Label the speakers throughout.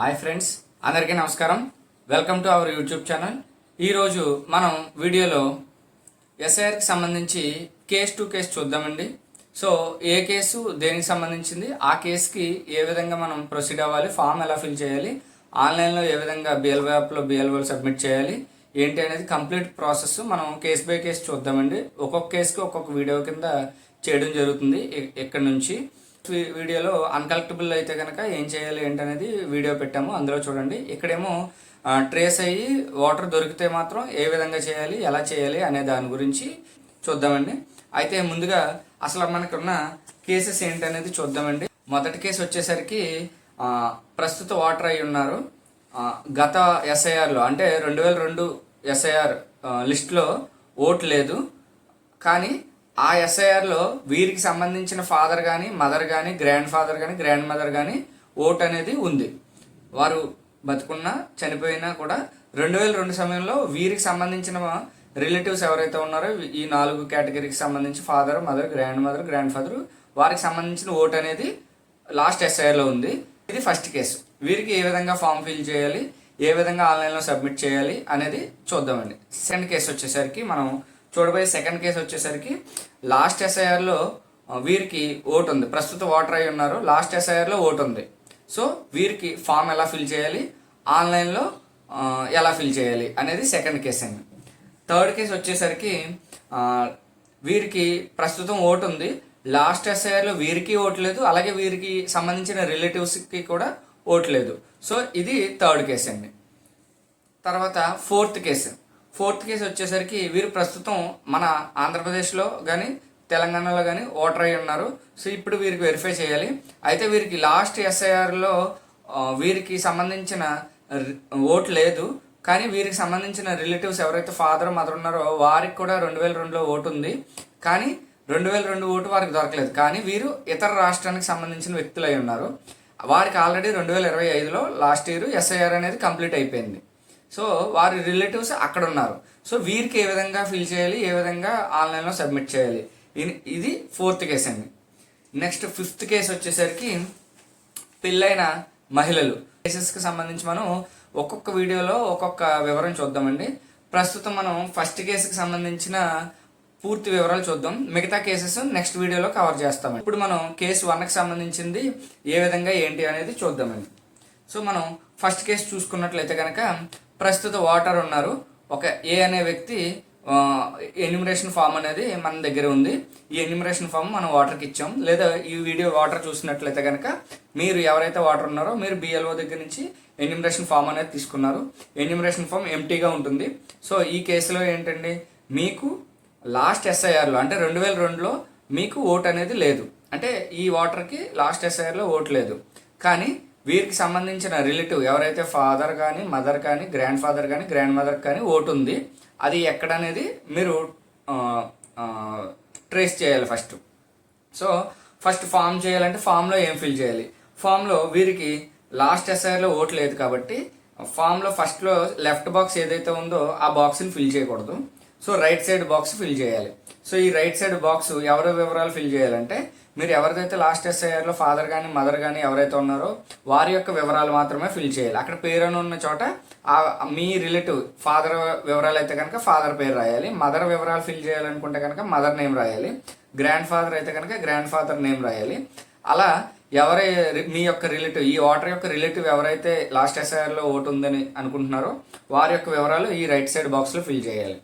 Speaker 1: Hi friends, అందరికీ నమస్కారం. Welcome to our YouTube channel. ఈరోజు మనం వీడియోలో ఎస్ఐఆర్కి సంబంధించి కేస్ టు కేసు చూద్దామండి. సో ఏ కేసు దేనికి సంబంధించింది, ఆ కేసుకి ఏ విధంగా మనం ప్రొసీడ్ అవ్వాలి, ఫామ్ ఎలా ఫిల్ చేయాలి, ఆన్లైన్లో ఏ విధంగా బిఎల్ఓ యాప్లో బిఎల్ఓలు సబ్మిట్ చేయాలి ఏంటి అనేది కంప్లీట్ ప్రాసెస్ మనం కేస్ బై కేసు చూద్దామండి. ఒక్కొక్క కేసుకి ఒక్కొక్క వీడియో కింద చేయడం జరుగుతుంది. ఇక్కడ నుంచి వీడియోలో అన్కలెక్టబుల్ అయితే కనుక ఏం చేయాలి ఏంటనేది వీడియో పెట్టాము, అందులో చూడండి. ఇక్కడేమో ట్రేస్ అయ్యి వాటర్ దొరికితే మాత్రం ఏ విధంగా చేయాలి, ఎలా చేయాలి అనే దాని గురించి చూద్దామండి. అయితే ముందుగా అసలు మనకున్న కేసెస్ ఏంటనేది చూద్దామండి. మొదటి కేసు వచ్చేసరికి ప్రస్తుత వాటర్ అయి ఉన్నారు. గత ఎస్ఐఆర్లో అంటే 2002 ఎస్ఐఆర్ లిస్ట్లో ఓటు లేదు, కానీ ఆ ఎస్ఐఆర్లో వీరికి సంబంధించిన ఫాదర్ కానీ మదర్ కానీ గ్రాండ్ ఫాదర్ కానీ గ్రాండ్ మదర్ కానీ ఓట్ అనేది ఉంది. వారు బతుకున్నా చనిపోయినా కూడా 2002 సమయంలో వీరికి సంబంధించిన రిలేటివ్స్ ఎవరైతే ఉన్నారో ఈ 4 కేటగిరీకి సంబంధించి ఫాదర్ మదర్ గ్రాండ్ ఫాదర్ వారికి సంబంధించిన ఓట్ అనేది లాస్ట్ ఎస్ఐఆర్లో ఉంది. ఇది ఫస్ట్ కేసు. వీరికి ఏ విధంగా ఫామ్ ఫిల్ చేయాలి, ఏ విధంగా ఆన్లైన్లో సబ్మిట్ చేయాలి అనేది చూద్దామండి. సెకండ్ కేసు వచ్చేసరికి మనం చూడబోయే సెకండ్ కేసు వచ్చేసరికి లాస్ట్ ఎస్ఐఆర్లో వీరికి ఓటు ఉంది. ప్రస్తుత ఓటర్ అయి ఉన్నారు, లాస్ట్ ఎస్ఐఆర్లో ఓటు ఉంది. సో వీరికి ఫామ్ ఎలా ఫిల్ చేయాలి, ఆన్లైన్లో ఎలా ఫిల్ చేయాలి అనేది సెకండ్ కేసు అండి. థర్డ్ కేసు వచ్చేసరికి వీరికి ప్రస్తుతం ఓటు ఉంది, లాస్ట్ ఎస్ఐఆర్లో వీరికి ఓటు లేదు, అలాగే వీరికి సంబంధించిన రిలేటివ్స్కి కూడా ఓటు లేదు. సో ఇది థర్డ్ కేసు అండి. తర్వాత ఫోర్త్ కేసు వచ్చేసరికి వీరు ప్రస్తుతం మన ఆంధ్రప్రదేశ్లో కానీ తెలంగాణలో కానీ ఓటర్ అయి ఉన్నారు. సో ఇప్పుడు వీరికి వెరిఫై చేయాలి. అయితే వీరికి లాస్ట్ ఎస్ఐఆర్లో వీరికి సంబంధించిన ఓటు లేదు, కానీ వీరికి సంబంధించిన రిలేటివ్స్ ఎవరైతే ఫాదర్ మదర్ ఉన్నారో వారికి కూడా 2002లో ఓటు ఉంది, కానీ 2002 ఓటు వారికి దొరకలేదు. కానీ వీరు ఇతర రాష్ట్రానికి సంబంధించిన వ్యక్తులు అయి ఉన్నారు. వారికి ఆల్రెడీ 2025లో లాస్ట్ ఇయర్ ఎస్ఐఆర్ అనేది కంప్లీట్ అయిపోయింది. సో వారి రిలేటివ్స్ అక్కడ ఉన్నారు. సో వీరికి ఏ విధంగా ఫిల్ చేయాలి, ఏ విధంగా ఆన్లైన్లో సబ్మిట్ చేయాలి, ఇది ఫోర్త్ కేసు అండి. నెక్స్ట్ ఫిఫ్త్ కేసు వచ్చేసరికి పెళ్ళైన మహిళలు కేసెస్కి సంబంధించి మనం ఒక్కొక్క వీడియోలో ఒక్కొక్క వివరం చూద్దామండి. ప్రస్తుతం మనం ఫస్ట్ కేసుకి సంబంధించిన పూర్తి వివరాలు చూద్దాం, మిగతా కేసెస్ నెక్స్ట్ వీడియోలో కవర్ చేస్తాం. ఇప్పుడు మనం కేసు 1కి సంబంధించింది ఏ విధంగా ఏంటి అనేది చూద్దామండి. సో మనం ఫస్ట్ కేసు చూసుకున్నట్లయితే కనుక ప్రస్తుత ఓటర్ ఉన్నారు, ఒక ఏ అనే వ్యక్తి ఎన్యూమరేషన్ ఫామ్ అనేది మన దగ్గర ఉంది. ఈ ఎన్యూమరేషన్ ఫామ్ మనం ఓటర్కి ఇచ్చాం. లేదా ఈ వీడియో ఓటర్ చూసినట్లయితే కనుక మీరు ఎవరైతే ఓటర్ ఉన్నారో మీరు బిఎల్ఓ దగ్గర నుంచి ఎన్యూమరేషన్ ఫామ్ అనేది తీసుకున్నారు. ఎన్యూమరేషన్ ఫామ్ ఎంటీగా ఉంటుంది. సో ఈ కేసులో ఏంటండి, మీకు లాస్ట్ ఎస్ఐఆర్లో అంటే 2002లో మీకు ఓటు అనేది లేదు, అంటే ఈ ఓటర్కి లాస్ట్ ఎస్ఐఆర్లో ఓటు లేదు, కానీ వీరికి సంబంధించిన రిలేటివ్ ఎవరైతే ఫాదర్ కానీ మదర్ కానీ గ్రాండ్ ఫాదర్ కానీ గ్రాండ్ మదర్ కానీ ఓటు ఉంది. అది ఎక్కడ అనేది మీరు ట్రేస్ చేయాలి ఫస్ట్. సో ఫస్ట్ ఫామ్ చేయాలంటే ఫామ్లో ఏం ఫిల్ చేయాలి, ఫామ్లో వీరికి లాస్ట్ ఎస్ఐఆర్లో ఓటు లేదు కాబట్టి ఫామ్లో ఫస్ట్లో లెఫ్ట్ బాక్స్ ఏదైతే ఉందో ఆ బాక్స్ని ఫిల్ చేయకూడదు. So right side box fill చేయాలి. సో ఈ రైట్ సైడ్ బాక్స్ ఎవరి వివరాలు ఫిల్ చేయాలంటే మీరు ఎవరిదైతే లాస్ట్ ఎస్ఐఆర్లో ఫాదర్ కానీ మదర్ కానీ ఎవరైతే ఉన్నారో వారి యొక్క వివరాలు మాత్రమే ఫిల్ చేయాలి. అక్కడ పేరు అని ఉన్న చోట మీ రిలేటివ్ ఫాదర్ వివరాలు అయితే కనుక ఫాదర్ పేరు రాయాలి, మదర్ వివరాలు ఫిల్ చేయాలనుకుంటే కనుక మదర్ నేమ్ రాయాలి, గ్రాండ్ ఫాదర్ అయితే కనుక గ్రాండ్ ఫాదర్ నేమ్ రాయాలి. అలా మీ యొక్క రిలేటివ్, ఈ ఓటర్ యొక్క రిలేటివ్ ఎవరైతే లాస్ట్ ఎస్ఐఆర్లో ఓటు ఉందని అనుకుంటున్నారో వారి యొక్క వివరాలు ఈ రైట్ సైడ్ బాక్స్లో ఫిల్ చేయాలి.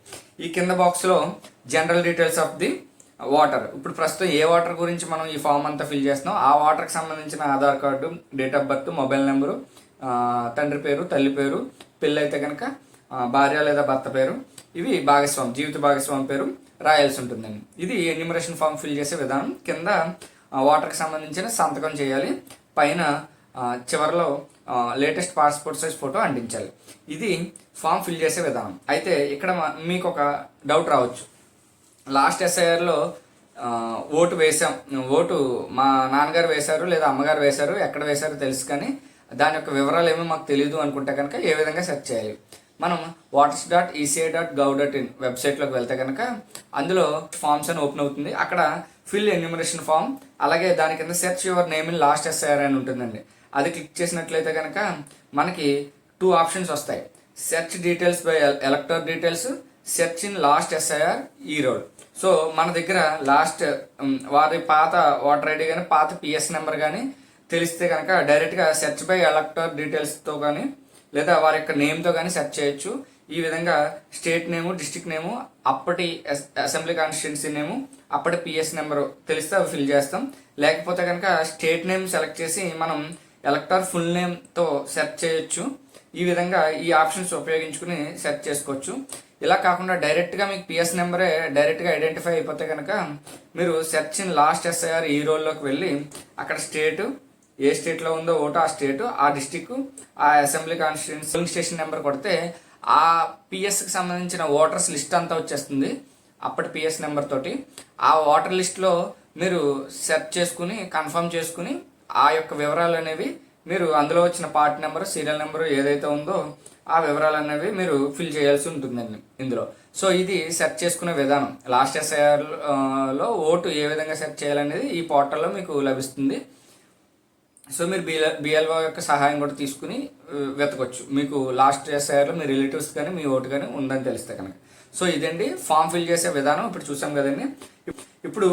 Speaker 1: ఈ కింద బాక్స్లో general details of the water, ఇప్పుడు ప్రస్తుతం ఏ వాటర్ గురించి మనం ఈ ఫామ్ అంతా ఫిల్ చేస్తున్నాం ఆ వాటర్కి సంబంధించిన Aadhaar card, date of birth, mobile number, తండ్రి పేరు, తల్లి పేరు, పెళ్ళి అయితే కనుక భార్య లేదా భర్త పేరు, ఇవి జీవిత భాగస్వామి పేరు రాయాల్సి ఉంటుందండి. ఇది ఎన్యూమరేషన్ ఫామ్ ఫిల్ చేసే విధానం. కింద వాటర్కి సంబంధించిన సంతకం చేయాలి, పైన చివరిలో లేటెస్ట్ పాస్పోర్ట్ సైజ్ ఫోటో అంటించాలి. ఇది ఫామ్ ఫిల్ చేసే విధానం. అయితే ఇక్కడ మీకు ఒక డౌట్ రావచ్చు, లాస్ట్ ఎస్ఐఆర్లో ఓటు మా నాన్నగారు వేశారు లేదా అమ్మగారు వేశారు, ఎక్కడ వేశారో తెలుసు కానీ దాని యొక్క వివరాలు ఏమో మాకు తెలియదు అనుకుంటే కనుక ఏ విధంగా సెర్చ్ చేయాలి. మనం waters.eca.gov.in వెబ్సైట్లోకి వెళ్తే కనుక అందులో ఫామ్స్ అని ఓపెన్ అవుతుంది. అక్కడ ఫిల్ ఎన్యూమరేషన్ ఫామ్, అలాగే దాని కింద search your name in last SIR అని ఉంటుందండి. అది క్లిక్ చేసినట్లయితే కనుక మనకి 2 ఆప్షన్స్ వస్తాయి. Search details by ఎలక్టర్ details, search in last SIR ఈ రోల్. సో మన దగ్గర లాస్ట్ వారి పాత ఓటర్ ఐడి కానీ పాత పిఎస్ నెంబర్ కానీ తెలిస్తే కనుక డైరెక్ట్గా సెర్చ్ బై ఎలక్టర్ డీటెయిల్స్తో కానీ లేదా వారి యొక్క నేమ్తో కానీ సెర్చ్ చేయొచ్చు. ఈ విధంగా స్టేట్ నేము, డిస్ట్రిక్ట్ నేము, అప్పటి అసెంబ్లీ కాన్స్టిట్యున్సీ నేము, అప్పటి పిఎస్ నెంబరు తెలిస్తే అవి ఫిల్ చేస్తాం. లేకపోతే కనుక స్టేట్ నేమ్ సెలెక్ట్ చేసి మనం ఎలక్టర్ ఫుల్ నేమ్తో సెర్చ్ చేయొచ్చు. ఈ విధంగా ఈ ఆప్షన్స్ ఉపయోగించుకుని సెర్చ్ చేసుకోవచ్చు. ఇలా కాకుండా డైరెక్ట్గా మీకు పిఎస్ నెంబరే డైరెక్ట్గా ఐడెంటిఫై అయిపోతే కనుక మీరు సెర్చ్ ఇన్ లాస్ట్ ఎస్ఐఆర్ ఈ రోల్లోకి వెళ్ళి అక్కడ స్టేటు, ఏ స్టేట్లో ఉందో ఓటు ఆ స్టేటు, ఆ డిస్టిక్, ఆ assembly constituency polling station number కొడితే ఆ పిఎస్కి సంబంధించిన ఓటర్స్ లిస్ట్ అంతా వచ్చేస్తుంది అప్పటి పిఎస్ నెంబర్ తోటి. ఆ ఓటర్ లిస్ట్లో మీరు సెర్చ్ చేసుకుని కన్ఫర్మ్ చేసుకుని ఆ యొక్క వివరాలు అనేవి మీరు అందులో వచ్చిన పార్ట్ నెంబరు, సీరియల్ నెంబరు ఏదైతే ఉందో ఆ వివరాలు అనేవి మీరు ఫిల్ చేయాల్సి ఉంటుందండి ఇందులో. సో ఇది సెర్చ్ చేసుకునే విధానం. లాస్ట్ ఎస్ఐఆర్లో ఓటు ఏ విధంగా సెర్చ్ చేయాలనేది ఈ పోర్టల్లో మీకు లభిస్తుంది. సో మీరు బిఎల్ఓ యొక్క సహాయం కూడా తీసుకుని వెతకొచ్చు. మీకు లాస్ట్ ఎస్ఐఆర్లో మీ రిలేటివ్స్ కానీ మీ ఓటు కానీ ఉందని తెలిస్తే కనుక. సో ఇదండి ఫామ్ ఫిల్ చేసే విధానం. ఇప్పుడు చూసాం కదండి. ఇప్పుడు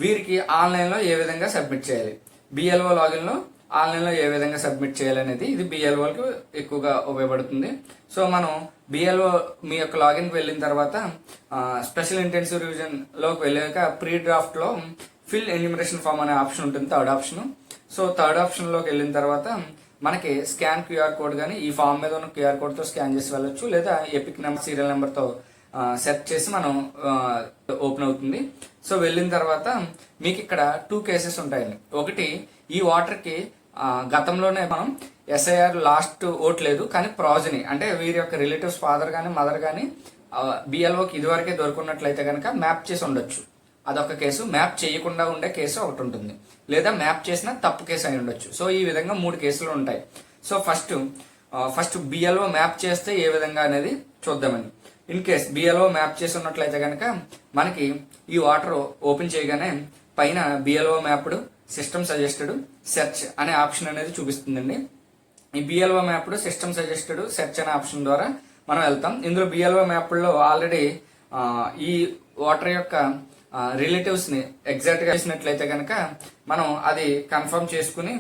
Speaker 1: వీరికి ఆన్లైన్లో ఏ విధంగా సబ్మిట్ చేయాలి, బిఎల్ఓ లాగిన్లో ఆన్లైన్లో ఏ విధంగా సబ్మిట్ చేయాలనేది ఇది బిఎల్ఓకి ఎక్కువగా ఉపయోగపడుతుంది. సో మనం బిఎల్ఓ మీ యొక్క లాగిన్కి వెళ్ళిన తర్వాత స్పెషల్ ఇంటెన్సివ్ రివిజన్లోకి వెళ్ళాక ప్రీ డ్రాఫ్ట్లో ఫిల్ ఎన్యూమరేషన్ ఫామ్ అనే ఆప్షన్ ఉంటుంది, థర్డ్ ఆప్షన్. సో థర్డ్ ఆప్షన్లోకి వెళ్ళిన తర్వాత మనకి స్కాన్ క్యూఆర్ కోడ్ కానీ ఈ ఫామ్ మీద ఉన్న క్యూఆర్ కోడ్తో స్కాన్ చేసి వెళ్ళొచ్చు, లేదా ఎపిక్ నెంబర్, సీరియల్ నెంబర్తో సెర్చ్ చేసి మనం ఓపెన్ అవుతుంది. సో వెళ్ళిన తర్వాత మీకు ఇక్కడ 2 కేసెస్ ఉంటాయండి. ఒకటి, ఈ ఓటర్కి గతంలోనే మనం ఎస్ఐఆర్ లాస్ట్ ఓట్ లేదు కానీ ప్రాజనీ అంటే వీరి యొక్క రిలేటివ్స్ ఫాదర్ కానీ మదర్ కానీ బిఎల్ఓకి ఇదివరకే దొరుకున్నట్లయితే కనుక మ్యాప్ చేసి ఉండొచ్చు, అదొక కేసు. మ్యాప్ చేయకుండా ఉండే కేసు ఒకటి ఉంటుంది, లేదా మ్యాప్ చేసిన తప్పు కేసు అయి ఉండొచ్చు. సో ఈ విధంగా 3 కేసులు ఉంటాయి. సో ఫస్ట్ బిఎల్ఓ మ్యాప్ చేస్తే ఏ విధంగా అనేది చూద్దామండి. ఇన్ కేస్ బిఎల్ఓ మ్యాప్ చేసి ఉన్నట్లయితే కనుక మనకి ఈ వాటర్ ఓపెన్ చేయగానే పైన BLO mapped, system suggested, search అనే ఆప్షన్ అనేది చూపిస్తుందండి. ఈ BLO mapped, system suggested, search అనే ఆప్షన్ ద్వారా మనం వెళ్తాం. ఇందులో బిఎల్ఓ మ్యాప్డ్లో ఆల్రెడీ ఈ వాటర్ యొక్క రిలేటివ్స్ని ఎగ్జాక్ట్గా వేసినట్లయితే కనుక మనం అది కన్ఫర్మ్ చేసుకుని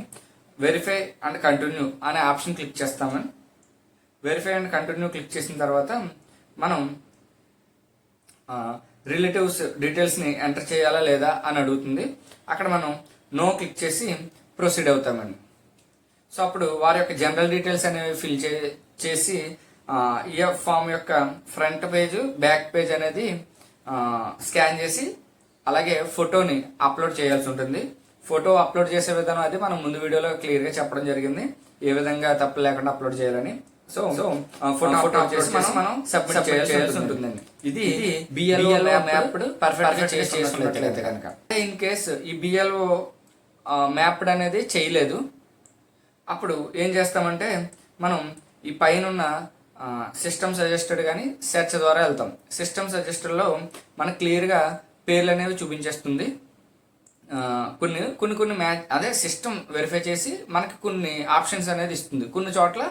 Speaker 1: వెరిఫై అండ్ కంటిన్యూ అనే ఆప్షన్ క్లిక్ చేస్తామని. వెరిఫై అండ్ కంటిన్యూ క్లిక్ చేసిన తర్వాత మనం రిలేటివ్స్ డీటెయిల్స్ని ఎంటర్ చేయాలా లేదా అని అడుగుతుంది. అక్కడ మనం నో క్లిక్ చేసి ప్రొసీడ్ అవుతామండి. సో అప్పుడు వారి యొక్క జనరల్ డీటెయిల్స్ అనేవి ఫిల్ చేసి ఈ ఫామ్ యొక్క ఫ్రంట్ పేజ్, బ్యాక్ పేజ్ అనేది స్కాన్ చేసి అలాగే ఫోటోని అప్లోడ్ చేయాల్సి ఉంటుంది. ఫోటో అప్లోడ్ చేసే విధానం అది మనం ముందు వీడియోలో క్లియర్గా చెప్పడం జరిగింది, ఏ విధంగా తప్పు లేకుండా అప్లోడ్ చేయాలని. సో ఫోటో చేసి మనం సబ్మిట్ చేయాల్సి ఉంటుందండి. ఇది బిఎల్ఓ మ్యాప్డ్ పర్ఫెక్ట్ గా చేసినట్లయితే కనుక. ఇన్ కేస్ ఈ బిఎల్ఓ మ్యాప్డ్ అనేది చేయలేదు, అప్పుడు ఏం చేస్తామంటే మనం ఈ పైన సిస్టమ్ సజెస్టెడ్ కానీ సెర్చ్ ద్వారా వెళ్తాం. సిస్టమ్ సజెస్టెడ్లో మనకు క్లియర్గా పేర్లు అనేవి చూపించేస్తుంది. కొన్ని మ్యాచ్ అదే సిస్టమ్ వెరిఫై చేసి మనకి కొన్ని ఆప్షన్స్ అనేది ఇస్తుంది. కొన్ని చోట్ల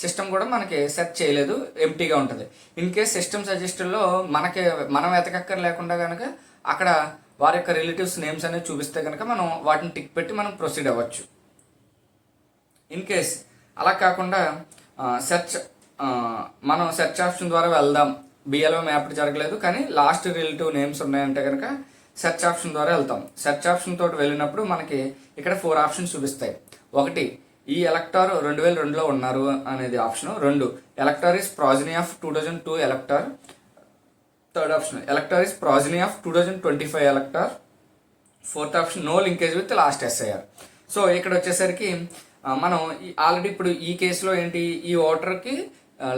Speaker 1: సిస్టమ్ కూడా మనకి సెర్చ్ చేయలేదు, ఎంటీగా ఉంటుంది. ఇన్ కేస్ సిస్టమ్ సజెస్టెడ్లో మనం వెతకక్కర లేకుండా కనుక అక్కడ వారి యొక్క రిలేటివ్స్ నేమ్స్ అనేవి చూపిస్తే కనుక మనం వాటిని టిక్ పెట్టి మనం ప్రొసీడ్ అవ్వచ్చు. ఇన్ కేస్ అలా కాకుండా మనం సెర్చ్ ఆప్షన్ ద్వారా వెళ్దాం, బిఎల్ఓ మ్యాప్ జరగలేదు కానీ లాస్ట్ రిలేటివ్ నేమ్స్ ఉన్నాయంటే కనుక సెర్చ్ ఆప్షన్ ద్వారా వెళ్తాం. సెర్చ్ ఆప్షన్ తోటి వెళ్ళినప్పుడు మనకి ఇక్కడ 4 ఆప్షన్స్ చూపిస్తాయి. ఒకటి, ఈ ఎలక్టర్ 2002లో ఉన్నారు అనేది option. 2, elector is progeny of 2002 elector. Third option, elector is progeny of 2025 elector. Fourth option, no linkage with last SIR. So ఇక్కడ వచ్చేసరికి మనం ఆల్రెడీ ఇప్పుడు ఈ కేసులో ఏంటి, ఈ ఓటర్కి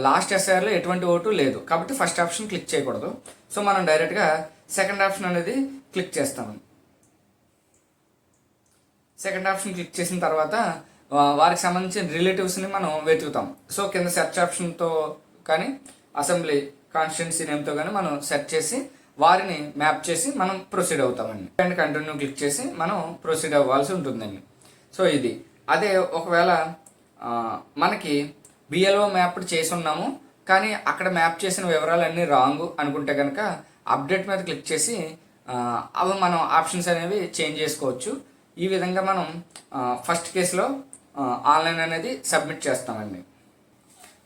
Speaker 1: లాస్ట్ ఎస్ఐఆర్లో ఎటువంటి ఓటు లేదు కాబట్టి ఫస్ట్ ఆప్షన్ క్లిక్ చేయకూడదు. సో మనం డైరెక్ట్గా సెకండ్ ఆప్షన్ అనేది క్లిక్ చేస్తాము. సెకండ్ ఆప్షన్ క్లిక్ చేసిన తర్వాత వారికి సంబంధించిన రిలేటివ్స్ని మనం వెతుకుతాం. సో కింద సెర్చ్ ఆప్షన్తో కానీ అసెంబ్లీ కాన్స్టిట్యున్సీ నేమ్తో కానీ మనం సెర్చ్ చేసి వారిని మ్యాప్ చేసి మనం ప్రొసీడ్ అవుతామండి. అండ్ కంటిన్యూ క్లిక్ చేసి మనం ప్రొసీడ్ అవ్వాల్సి ఉంటుందండి. సో ఇది అదే ఒకవేళ మనకి బిఎల్ఓ మ్యాప్డ్ చేసి ఉన్నాము కానీ అక్కడ మ్యాప్ చేసిన వివరాలన్నీ రాంగ్ అనుకుంటే కనుక అప్డేట్ మీద క్లిక్ చేసి అవి మనం ఆప్షన్స్ అనేవి చేంజ్ చేసుకోవచ్చు. ఈ విధంగా మనం ఫస్ట్ కేసులో ఆన్లైన్ అనేది సబ్మిట్ చేస్తామండి.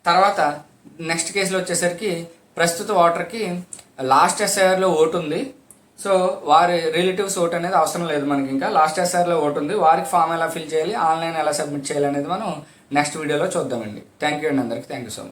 Speaker 1: తర్వాత నెక్స్ట్ కేసులో వచ్చేసరికి ప్రస్తుత ఓటర్కి లాస్ట్ ఎస్ఐఆర్లో ఓటు ఉంది. సో వారి రిలేటివ్స్ ఓటు అనేది అవసరం లేదు మనకి. ఇంకా లాస్ట్ ఎస్ఐఆర్లో ఓటు ఉంది, వారికి ఫామ్ ఎలా ఫిల్ చేయాలి, ఆన్లైన్ ఎలా సబ్మిట్ చేయాలి అనేది మనం నెక్స్ట్ వీడియోలో చూద్దామండి. థ్యాంక్ యూ అండి అందరికీ. Thank you so much.